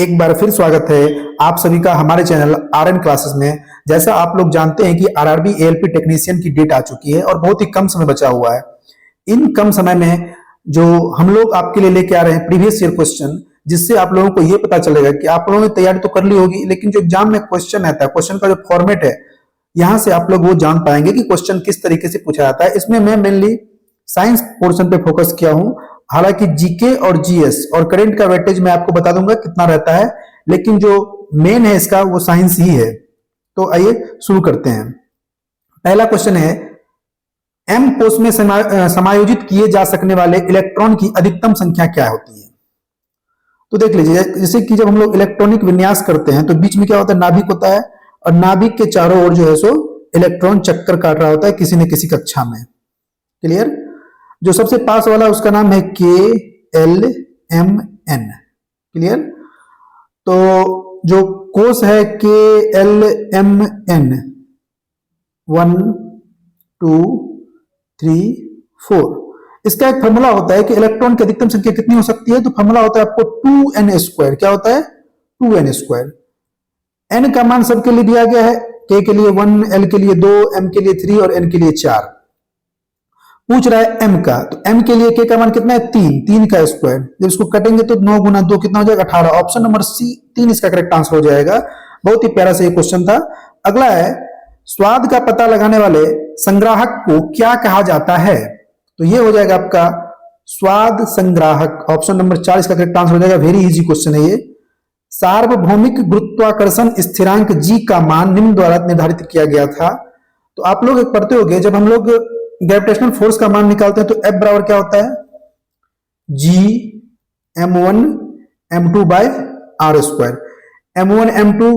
एक बार फिर स्वागत है आप सभी का हमारे चैनल आरएन क्लासेस में। जैसा आप लोग जानते हैं कि आरआरबी एएलपी टेक्नीशियन की डेट आ चुकी है और बहुत ही कम समय बचा हुआ है। इन कम समय में जो हम लोग आपके लिए लेके आ रहे हैं प्रीवियस ईयर क्वेश्चन, जिससे आप लोगों को यह पता चलेगा कि आप लोगों ने तैयारी तो कर ली होगी, लेकिन जो एग्जाम में क्वेश्चन आता है, क्वेश्चन का जो फॉर्मेट है, यहां से आप लोग वो जान पाएंगे कि क्वेश्चन किस तरीके से पूछा जाता है। इसमें मैं मेनली साइंस पोर्शन पे फोकस किया हूं। हालांकि जीके और जीएस और करंट का वेटेज मैं आपको बता दूंगा कितना रहता है, लेकिन जो मेन है इसका वो साइंस ही है। तो आइए शुरू करते हैं। पहला क्वेश्चन है, एम कोष में समायोजित किए जा सकने वाले इलेक्ट्रॉन की अधिकतम संख्या क्या होती है? तो देख लीजिए, जैसे कि जब हम लोग इलेक्ट्रॉनिक विन्यास करते हैं तो बीच में क्या होता है, नाभिक होता है, और नाभिक के चारों ओर जो है सो इलेक्ट्रॉन चक्कर काट रहा होता है किसी न किसी कक्षा में। क्लियर? जो सबसे पास वाला उसका नाम है KLMN। क्लियर? तो जो कोष है KLMN 1 2 3 4, इसका एक फॉर्मूला होता है कि इलेक्ट्रॉन की अधिकतम संख्या कितनी हो सकती है। तो फॉर्मूला होता है आपको 2n²। क्या होता है? 2n²। n का मान सबके लिए दिया गया है, k के लिए 1, l के लिए 2, m के लिए 3 और n के लिए 4। पूछ रहा है m का, तो m के लिए k का मान कितना है? 3 का स्क्वायर। जब इसको कटेंगे तो 9 गुना 2 कितना हो जाएगा? 18। ऑप्शन नंबर सी 3 इसका करेक्ट आंसर हो जाएगा। बहुत ही प्यारा सा ये क्वेश्चन था। अगला है, स्वाद का पता लगाने वाले संग्राहक को क्या कहा जाता है? तो ये हो जाएगा आपका स्वाद संग्राहक। ऑप्शन नंबर 4 इसका करेक्ट आंसर हो जाएगा। वेरी इजी क्वेश्चन है ये। सार्वभौमिक गुरुत्वाकर्षण स्थिरांक g का मान निम्न द्वारा निर्धारित किया गया था। तो आप लोग एक पढ़ते होंगे, जब हम लोग ग्रेविटेशनल फोर्स का मान निकालते हैं तो F बराबर क्या होता है? G m1 m2 bye r²। m1 m2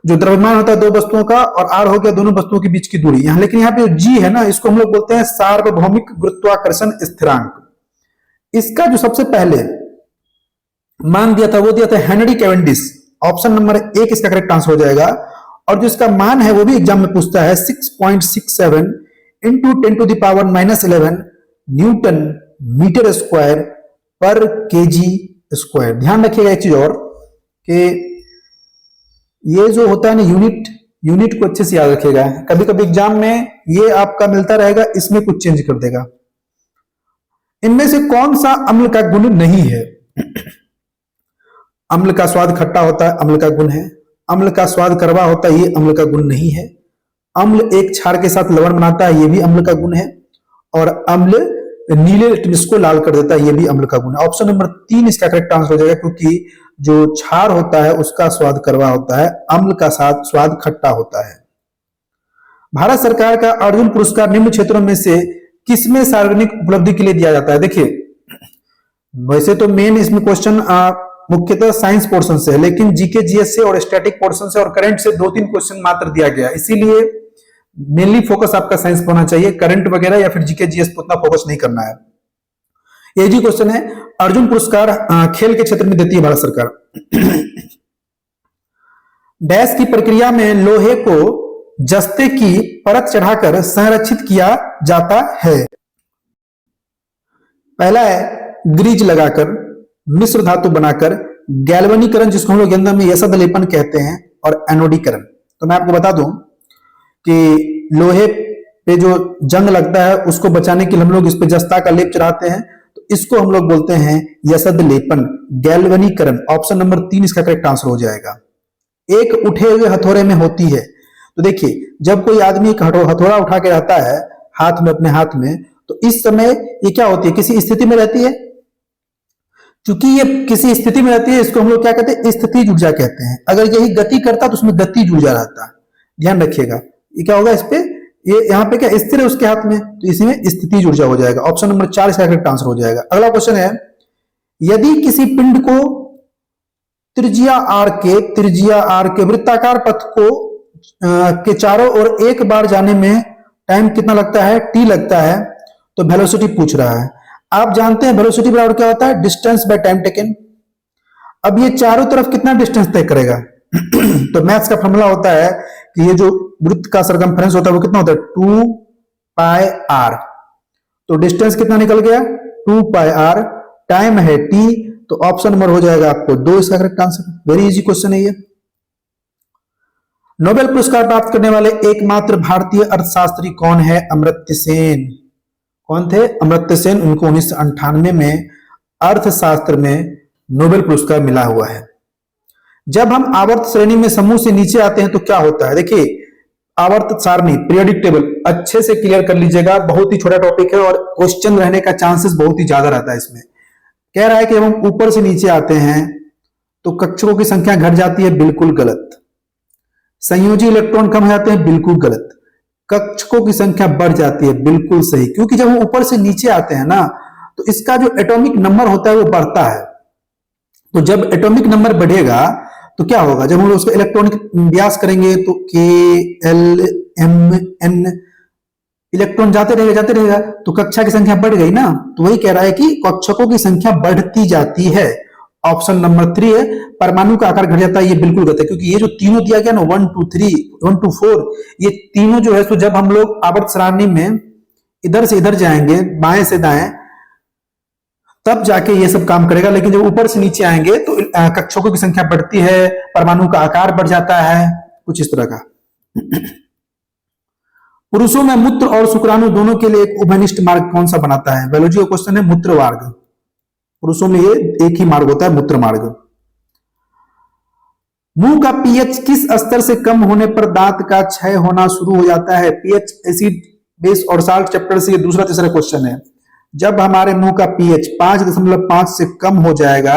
जो द्रव्यमान होता है दो वस्तुओं का, और r हो गया दोनों वस्तुओं के बीच की दूरी। यहां लेकिन यहाँ पे G है ना, इसको हम लोग बोलते हैं सार्वभौमिक गुरुत्वाकर्षण स्थिरांक। इसका जो सबसे पहले मान दिया था वो दिया था हेनरी कैवेंडिश। ऑप्शन नंबर 1 इसका करेक्ट आंसर हो जाएगा। और जो इसका मान है वो भी एग्जाम में पूछता है, 6.67 इंटू 10⁻⁻11 न्यूटन मीटर स्क्वायर पर केजी स्क्वायर। ध्यान रखिएगा एक चीज और, कि ये जो होता है ना यूनिट को अच्छे से याद रखिएगा। कभी कभी एग्जाम में ये आपका मिलता रहेगा, इसमें कुछ चेंज कर देगा। इनमें से कौन सा अम्ल का गुण नहीं है? अम्ल का स्वाद खट्टा होता है, अम्ल का गुण है। अम्ल का स्वाद कड़वा होता है, ये अम्ल का गुण नहीं है। अम्ल एक क्षार के साथ लवण बनाता है, ये भी अम्ल का गुण है। और अम्ल नीले लिटमस को लाल कर देता है, ये भी अम्ल का गुण है। ऑप्शन नंबर 3 इसका करेक्ट आंसर हो जाएगा, क्योंकि जो क्षार होता है उसका स्वाद कड़वा होता है, अम्ल का स्वाद खट्टा होता है। भारत सरकार का अर्जुन पुरस्कार निम्न क्षेत्रों में से किसमें सार्वजनिक उपलब्धि के लिए दिया जाता है? देखिए, वैसे तो मेन इसमें क्वेश्चन मुख्यतः साइंस पोर्शन से है, लेकिन जीके जीएस से और स्टैटिक पोर्शन से और करंट से 2-3 क्वेश्चन मात्र दिया गया, इसीलिए मेनली फोकस आपका साइंस पर होना चाहिए। करंट वगैरह या फिर जीके जीएस पर उतना फोकस नहीं करना है। ये जी क्वेश्चन है, अर्जुन पुरस्कार खेल के क्षेत्र में देती है भारत सरकार। डैश की प्रक्रिया में लोहे को जस्ते की परत चढ़ाकर संरक्षित किया जाता है? पहला है ग्रीज लगाकर, मिश्र धातु बनाकर, गैल्वनीकरण जिसको हम लोग हिंदी में यसद लेपन कहते हैं, और एनोडीकरण। तो मैं आपको बता दूं कि लोहे पे जो जंग लगता है उसको बचाने के लिए हम लोग इस पे जस्ता का लेप चढ़ाते हैं, तो इसको हम लोग बोलते हैं यसद लेपन, गैल्वनीकरण। ऑप्शन नंबर 3 इसका करेक्ट आंसर हो जाएगा। एक उठे हुए हथौड़े में होती है। तो देखिए, जब कोई आदमी एक हथौड़ा उठा के रहता है हाथ में, अपने हाथ में, तो इस समय ये क्या होती है? किसी स्थिति में रहती है। चूंकि ये किसी स्थिति में रहती है, इसको हम लोग क्या कहते हैं? स्थितिज ऊर्जा कहते हैं। अगर यही गति करता तो उसमें गतिज ऊर्जा रहता। ध्यान रखिएगा, ये क्या होगा इस पे, ये यहाँ पे क्या स्थिर है उसके हाथ में, तो इसमें स्थितिज ऊर्जा हो जाएगा। ऑप्शन नंबर 4 इसका करेक्ट आंसर हो जाएगा। अगला क्वेश्चन है, यदि किसी पिंड को त्रिज्या आर के वृत्ताकार पथ को के चारों ओर एक बार जाने में टाइम कितना लगता है? t लगता है। तो वेलोसिटी पूछ रहा है। आप जानते हैं वेलोसिटी बराबर क्या होता है? Distance by time taken. अब ये चारों तरफ कितना डिस्टेंस तय करेगा? तो मैथ्स का फॉर्मूला होता है कि ये जो वृत्त का सरकमफ्रेंस होता है वो कितना होता है? 2πr। तो डिस्टेंस कितना निकल गया? 2πr टाइम है टी, तो ऑप्शन नंबर हो जाएगा आपको 2 इसका correct answer. Very easy question है ये। नोबेल पुरस्कार प्राप्त करने वाले एकमात्र भारतीय अर्थशास्त्री कौन है? अमर्त्य सेन। कौन थे? अमर्त्य सेन। उनको 1998 में अर्थशास्त्र में नोबेल पुरस्कार मिला हुआ है। जब हम आवर्त श्रेणी में समूह से नीचे आते हैं तो क्या होता है? देखिए, आवर्त सारणी, पीरियोडिक टेबल अच्छे से क्लियर कर लीजिएगा, बहुत ही छोटा टॉपिक है और क्वेश्चन रहने का चांसेस बहुत ही ज्यादा रहता है इसमें। कह रहा है कि जब हम ऊपर से नीचे आते हैं तो कक्षकों की संख्या घट जाती है, बिल्कुल गलत। संयोजी इलेक्ट्रॉन कम हो जाते हैं, बिल्कुल गलत। कक्षकों की संख्या बढ़ जाती है, बिल्कुल सही। क्योंकि जब हम ऊपर से नीचे आते हैं ना, तो इसका जो एटॉमिक नंबर होता है वो बढ़ता है। तो जब एटॉमिक नंबर बढ़ेगा तो क्या होगा? जब हम उसका इलेक्ट्रॉनिक व्यास करेंगे तो K, L, M, N, electron जाते रहेगा तो कक्षा की संख्या बढ़ गई ना। तो वही कह रहा है कि कक्षकों की संख्या बढ़ती जाती है। ऑप्शन नंबर 3 है, परमाणु का आकार घट जाता है, ये बिल्कुल गलत है। क्योंकि ये जो तीनों दिया गया ना, 1 2 3 1 2 4, ये तीनों जो है, तो जब हम लोग आवर्त सारणी में इधर से इधर जाएंगे, बाएं से दाएं, तब जाके ये सब काम करेगा। लेकिन जब ऊपर से नीचे आएंगे तो कक्षकों की संख्या बढ़ती है, परमाणु का आकार बढ़ जाता है, कुछ इस तरह का। पुरुषों में मूत्र और शुक्राणु दोनों के लिए एक उभयनिष्ठ मार्ग कौन सा बनाता है? बायोलॉजी का क्वेश्चन है। मूत्र मार्ग। पुरुषों में ये एक ही मार्ग होता है, मूत्र मार्ग। मुंह का पीएच किस स्तर से कम होने पर दांत का क्षय होना शुरू हो जाता है? पीएच, एसिड, बेस और साल्ट चैप्टर से ये दूसरा तीसरा क्वेश्चन है। जब हमारे मुंह का पीएच 5.5 से कम हो जाएगा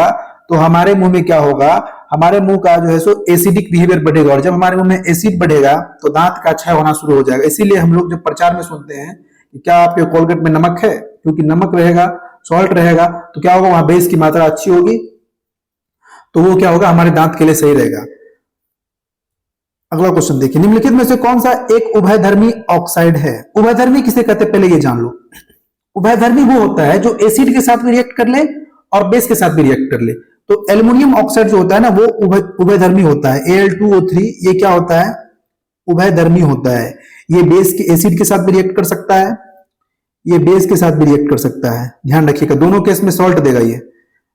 तो हमारे मुंह में क्या होगा? हमारे मुंह का जो है सो एसिडिक बिहेवियर बढ़ेगा, और जब हमारे मुंह में एसिड बढ़ेगा तो दांत का क्षय होना शुरू हो जाएगा। इसीलिए हम लोग जब प्रचार में सुनते हैं कि क्या आपके कोलगेट में नमक है, क्योंकि नमक रहेगा, सॉल्ट रहेगा, तो क्या होगा? वहां बेस की मात्रा अच्छी होगी, तो वो क्या होगा? हमारे दांत के लिए सही रहेगा। अगला क्वेश्चन देखिए, निम्नलिखित में से कौन सा एक उभयधर्मी ऑक्साइड है? उभयधर्मी किसे कहते हैं, पहले ये जान लो। उभयधर्मी वो होता है जो एसिड के साथ भी रिएक्ट कर ले और बेस के साथ भी रिएक्ट कर ले। तो एल्युमिनियम ऑक्साइड जो होता है ना, वो उभयधर्मी होता है। Al2O3 ये क्या होता है? उभयधर्मी होता है। ये बेस के एसिड के साथ भी रिएक्ट कर सकता है, ये बेस के साथ भी रिएक्ट कर सकता है। ध्यान रखिएगा, दोनों केस में सॉल्ट देगा ये,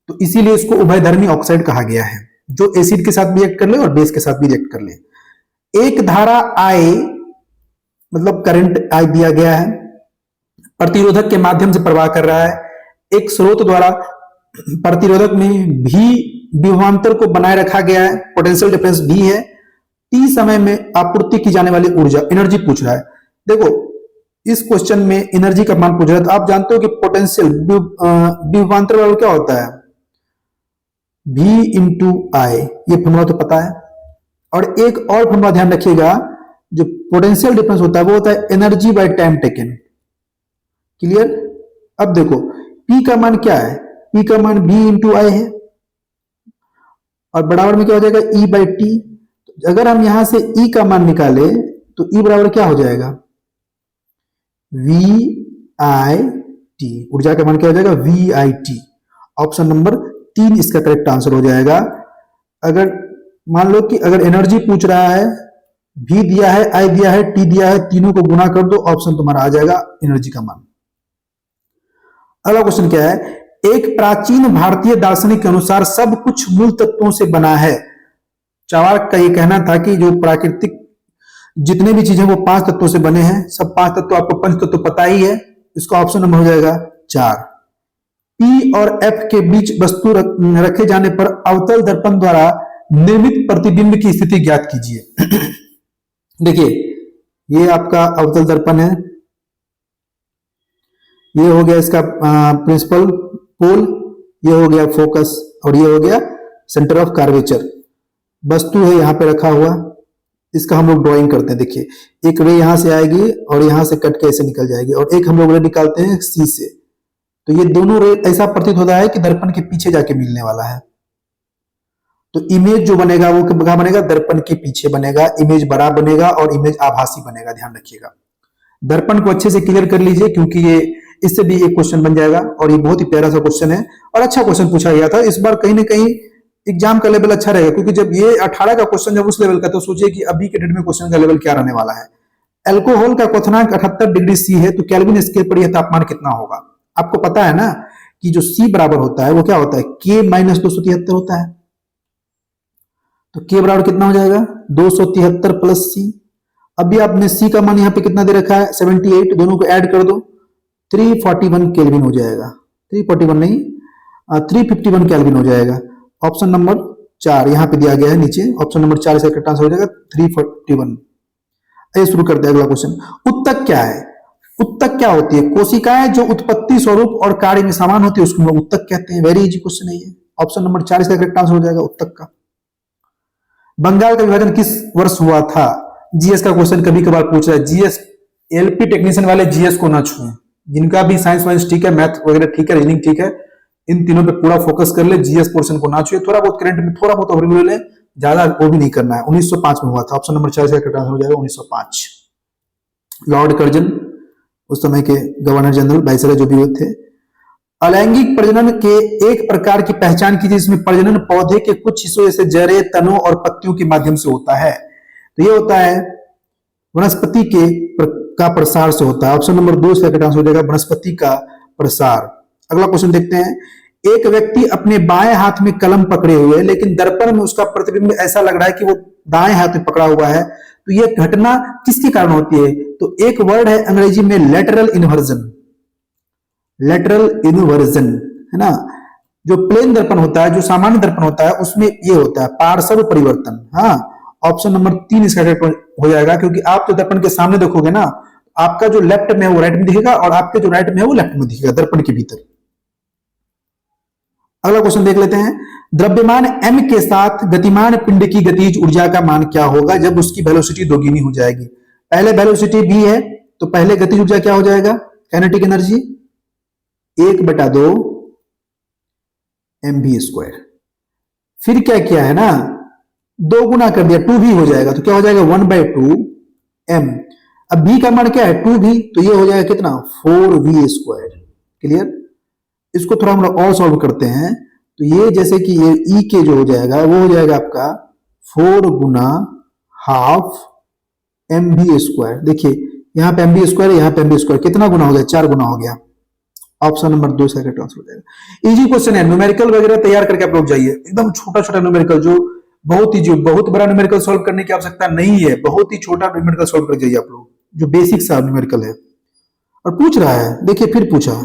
तो इसीलिए इसको उभयधर्मी ऑक्साइड कहा गया है, जो एसिड के साथ भी रिएक्ट कर ले और बेस के साथ भी रिएक्ट कर ले। एक धारा I, मतलब करंट I दिया गया है, प्रतिरोधक के माध्यम से प्रवाह कर रहा है। एक स्रोत द्वारा प्रतिरोधक में भी विभवांतर को बनाए रखा गया है, पोटेंशियल डिफरेंस भी है। टी समय में आपूर्ति की जाने वाली ऊर्जा, एनर्जी पूछ रहा है। देखो, इस क्वेश्चन में एनर्जी का मान पूछ रहा है, तो आप जानते हो कि पोटेंशियल विभवांतर वाला क्या होता है? V इंटू आई, ये फॉर्मूला तो पता है। और एक और फॉर्मूला ध्यान रखिएगा, जो पोटेंशियल डिफरेंस होता है वो होता है energy by time taken. Clear? अब देखो, P का मान क्या है? P का मान V इंटू आई है, और बराबर में क्या हो जाएगा? E by T. अगर हम यहां से E का मान निकाले तो E बराबर क्या हो जाएगा? V I T. ऊर्जा का मान क्या हो जाएगा? V I T. Option number 3 इसका करेक्ट आंसर हो जाएगा। अगर मान लो कि अगर एनर्जी पूछ रहा है, V दिया है, I दिया है, T दिया है, तीनों को गुना कर दो, ऑप्शन तुम्हारा आ जाएगा एनर्जी का मान। अगला क्वेश्चन क्या है? एक प्राचीन भारतीय दार्शनिक के अनुसार सब कुछ मूल तत्वों से बना है। चार्वाक का यह कहना था कि जो प्राकृतिक जितने भी चीजें वो 5 तत्वों से बने हैं। सब 5 तत्व आपको पंच तत्व पता ही है। इसका ऑप्शन नंबर हो जाएगा 4। P और F के बीच वस्तु रखे जाने पर अवतल दर्पण द्वारा निर्मित प्रतिबिंब की स्थिति ज्ञात कीजिए। देखिए, ये आपका अवतल दर्पण है, ये हो गया इसका प्रिंसिपल पोल, ये हो गया फोकस, और ये हो गया सेंटर ऑफ कार्वेचर। वस्तु है यहाँ पे रखा हुआ, इसका हम लोग ड्राइंग करते हैं। देखिए, एक रे यहां से आएगी और यहां से कट के ऐसे निकल जाएगी, और एक हम लोग रे निकालते हैं सी से। तो ये दोनों रे ऐसा प्रतीत होता है कि दर्पण के पीछे जाके मिलने वाला है। तो इमेज जो बनेगा वो कहाँ बनेगा? दर्पण के पीछे बनेगा। इमेज बड़ा बनेगा और इमेज आभासी बनेगा। ध्यान रखिएगा, दर्पण को अच्छे से क्लियर कर लीजिए, क्योंकि ये इससे भी एक क्वेश्चन बन जाएगा, और ये बहुत ही प्यारा सा क्वेश्चन है और अच्छा क्वेश्चन पूछा गया था। इस बार कहीं ना कहीं एग्जाम का लेवल अच्छा रहेगा, क्योंकि जब ये 18 का क्वेश्चन जब उस लेवल का, तो सोचिए कि अभी के डेट में क्वेश्चन का लेवल क्या रहने वाला है। अल्कोहल का क्वथनांक 78 डिग्री सी है, तो केल्विन स्केल पर यह तापमान कितना होगा? आपको पता है ना कि जो C बराबर होता है वो क्या होता है, K माइनस 273 होता है। तो K बराबर कितना हो जाएगा, 273 प्लस C। अभी आपने C का मान यहाँ पे कितना दे रखा है, 78, दोनों को ऐड कर दो, 341 केल्विन हो जाएगा, 341 नहीं 351 केल्विन हो जाएगा। ऑप्शन नंबर 4 यहाँ पे दिया गया है नीचे, ऑप्शन नंबर 4 इसका करेक्ट आंसर हो जाएगा 341। आइए शुरू करते हैं अगला क्वेश्चन। उत्तक क्या है, उत्तक क्या होती है, कोशिकाएं जो उत्पत्ति स्वरूप और कार्य में समान होती है उसको हम लोग उत्तक कहते हैं। वेरी इजी क्वेश्चन है ये, ऑप्शन नंबर 4 इसका करेक्ट आंसर हो जाएगा उत्तक का। बंगाल का विभाजन किस वर्ष हुआ था, जीएस का क्वेश्चन कभी कभार पूछ रहा है, जीएस एलपी टेक्नीशियन वाले जीएस को ना छुएं, जिनका भी साइंस वाइंस ठीक है, मैथ वगैरह ठीक है, रीजनिंग ठीक है, इन तीनों पे पूरा फोकस कर ले, जीएस पोर्शन को ना छुए, थोड़ा बहुत करंट में थोड़ा बहुत ओवरव्यू ले, ज्यादा वो भी नहीं करना है। 1905 में हुआ था, ऑप्शन नंबर 4 इसका करेक्ट आंसर हो जाएगा 1905। लॉर्ड कर्जन उस समय के गवर्नर जनरल वाइसरॉय जो भी हुए थे। अलैंगिक प्रजनन के एक प्रकार की पहचान कीजिए जिसमें प्रजनन पौधे के कुछ हिस्सों जैसे जड़ें, तनों और पत्तियों के माध्यम से होता है। तो ये होता है वनस्पति का प्रसार से होता है। ऑप्शन नंबर 2 इसका करेक्ट आंसर हो जाएगा वनस्पति का प्रसार। अगला क्वेश्चन देखते हैं। एक व्यक्ति अपने बाएं हाथ में कलम पकड़े हुए है, लेकिन दर्पण में उसका प्रतिबिंब ऐसा लग रहा है कि वो दाएं हाथ में पकड़ा हुआ है, तो यह घटना किसके कारण होती है? तो एक वर्ड है अंग्रेजी में लेटरल इन्वर्जन। लेटरल इन्वर्जन है ना, जो प्लेन दर्पण होता है, जो सामान्य दर्पण होता है, उसमें ये होता है पार्श्व परिवर्तन। हाँ, ऑप्शन नंबर 3 इसका करेक्ट हो जाएगा, क्योंकि आप तो दर्पण के सामने देखोगे ना, आपका जो लेफ्ट में है वो राइट में दिखेगा और आपके जो राइट में है वो लेफ्ट में दिखेगा दर्पण के भीतर। अगला क्वेश्चन देख लेते हैं। द्रव्यमान m के साथ गतिमान पिंड की गतिज ऊर्जा का मान क्या होगा जब उसकी वेलोसिटी दोगुनी हो जाएगी? पहले वेलोसिटी v है, तो पहले गतिज ऊर्जा क्या हो जाएगा? Kinetic energy 1/2 mv²। फिर क्या किया है ना, 2 गुना कर दिया, 2v हो जाएगा, तो क्या हो जाएगा 1/2 m। अब v का मान क्या है 2v, तो ये हो जाएगा कितना 4v²। क्लियर? इसको थोड़ा हम लोग और सॉल्व करते हैं, तो ये जैसे कि ये e के जो हो जाएगा वो हो जाएगा आपका 4 गुना हाफ mv²। देखिए यहाँ पे mv², यहाँ पे mv², कितना गुना हो गया? 4 गुना हो गया। ऑप्शन नंबर 2 का करेक्ट आंसर हो जाएगा। इजी क्वेश्चन है, न्यूमेरिकल वगैरह तैयार करके आप लोग जाइए, एकदम छोटा छोटा न्यूमेरिकल, जो बहुत ही, जो बहुत बड़ा न्यूमेरिकल सॉल्व करने की आवश्यकता नहीं है, बहुत ही छोटा न्यूमेरिकल सॉल्व कर जाइए आप लोग, जो बेसिक सा न्यूमेरिकल है। और पूछ रहा है, देखिए फिर पूछा,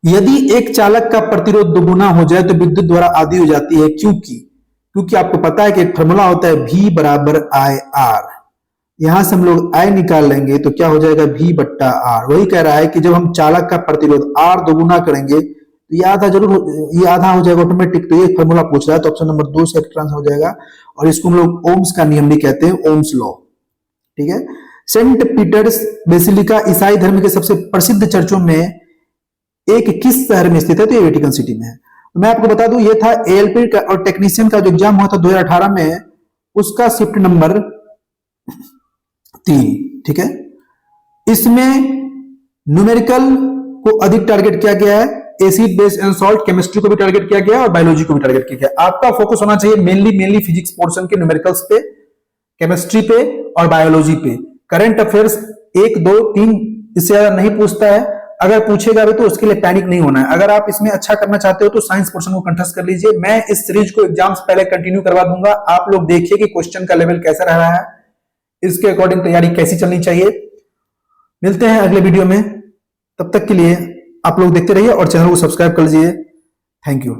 यदि एक चालक का प्रतिरोध दोगुना हो जाए तो विद्युत द्वारा आधी हो जाती है, क्योंकि आपको पता है कि एक फॉर्मूला होता है V बराबर IR। यहां से हम लोग I निकाल लेंगे तो क्या हो जाएगा V/R। वही कह रहा है कि जब हम चालक का प्रतिरोध R दोगुना करेंगे तो ये आधा जरूर ये आधा हो जाएगा ऑटोमेटिक। तो ये फॉर्मूला पूछ रहा है, तो ऑप्शन नंबर 2 से आंसर हो जाएगा। और इसको हम लोग ओम्स का नियम भी कहते हैं, ओम्स लॉ। ठीक है। सेंट पीटर्स बेसिलिका ईसाई धर्म के सबसे प्रसिद्ध चर्चों में एक किस शहर में स्थित है? तो ये वेटिकन सिटी में है। तो मैं आपको बता दूं, ये था एएलपी का और टेक्नीशियन का जो एग्जाम हुआ था 2018 में, उसका शिफ्ट नंबर 3। ठीक है। इसमें न्यूमेरिकल को अधिक टारगेट किया गया है, acid base and salt chemistry को भी टारगेट किया गया है और बायोलॉजी को भी टारगेट किया गया। आपका फोकस होना चाहिए मेनली फिजिक्स पोर्शन के न्यूमेरिकल्स पे, केमिस्ट्री पे और बायोलॉजी पे। करंट अफेयर्स 1, 2, 3 इससे ज्यादा नहीं पूछता है। अगर पूछेगा भी तो उसके लिए पैनिक नहीं होना है। अगर आप इसमें अच्छा करना चाहते हो तो साइंस पोर्शन को कंठस्थ कर लीजिए। मैं इस सीरीज को एग्जाम से पहले कंटिन्यू करवा दूंगा, आप लोग देखिए कि क्वेश्चन का लेवल कैसा रह रहा है, इसके अकॉर्डिंग तैयारी कैसी चलनी चाहिए। मिलते हैं अगले वीडियो में, तब तक के लिए आप लोग देखते रहिए और चैनल को सब्सक्राइब कर लीजिए। Thank you.